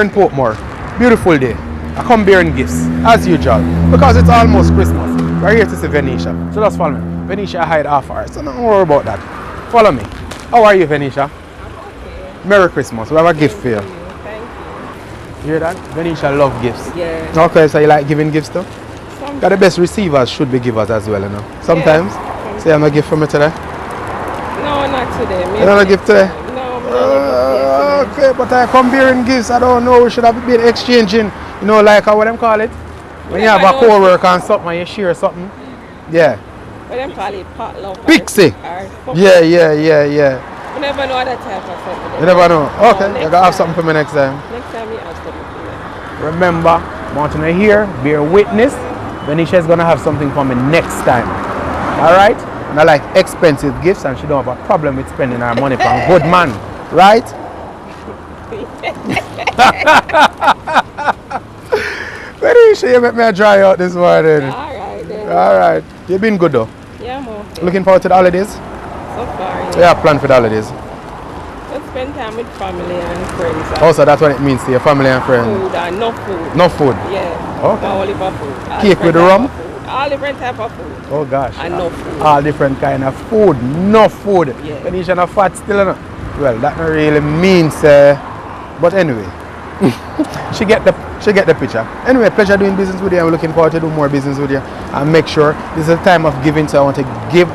in Portmore. Beautiful day. I come bearing gifts, as usual, because it's almost Christmas. We're here to see Venetia. So just follow me. Venetia hide half hour, so don't worry about that. Follow me. How are you, Venetia? I'm okay. Merry Christmas. We have a gift for you. Thank you. You hear that? Venetia love gifts. Yeah. Okay, so you like giving gifts too? Sometimes. Got the best receivers should be givers as well, you know. Sometimes. Yeah. Say I'm a gift for me today. No, not today. Maybe You don't give today? No, I'm not Okay, but I come bearing gifts. I don't know. We should have been exchanging, you know, like what them call it? When you have a co-worker and something and you share something. Yeah. What them call it? Potluck. Pixie. Or Yeah. You never know that type of something. You never know. No, Okay, you next gotta have time. something for me next time. Next time you have something for me. Remember, wanting to hear, bear witness. Venetia is gonna have something for me next time. Alright? And I like expensive gifts and she don't have a problem with spending her money for a good man. Right? Venetia, you make me dry out this morning. Alright then. Alright. You've been good though. Yeah, I'm okay. Looking forward to the holidays? So far, So you have planned for the holidays? Just spend time with family and friends. Also, that's what it means to your family and friends. Food and no food. No food. Yeah. Okay. No only for food. All Cake with the different rum? type of food. All different type of food. Oh gosh. And no food. All different kind of food. No food. Yeah. Venetia no fat still, you know. Well, that not really means but anyway. she get the picture. Anyway, pleasure doing business with you. I'm looking forward to do more business with you. And make sure this is a time of giving, so I want to give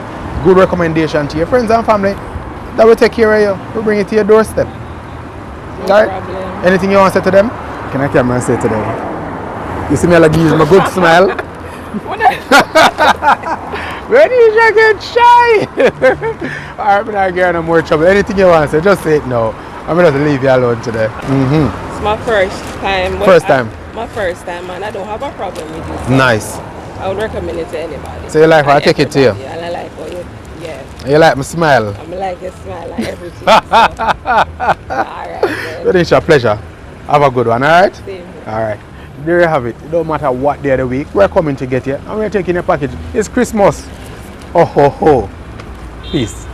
good recommendation to your friends and family that will take care of you. We'll bring it to your doorstep. No Alright? problem. Anything you want to say to them? Can I come and say to them? You see me like use my good smile? Venetia get shy! Alright, I'm not getting no more trouble. Anything you want to say, just say it now. I'm going to leave you alone today. It's my first time. First time? My first time, and I don't have a problem with it. Nice. I would recommend it to anybody. So you like how I take it to you? Yeah, and I like how you, yeah. You like my smile? I'm like your smile, like everything. So. Alright, then. Venetia, pleasure. Have a good one, alright? Same here. Alright. There you have it. It don't matter what day of the week. We're coming to get you and we're taking your package. It's Christmas. Oh ho ho. Peace.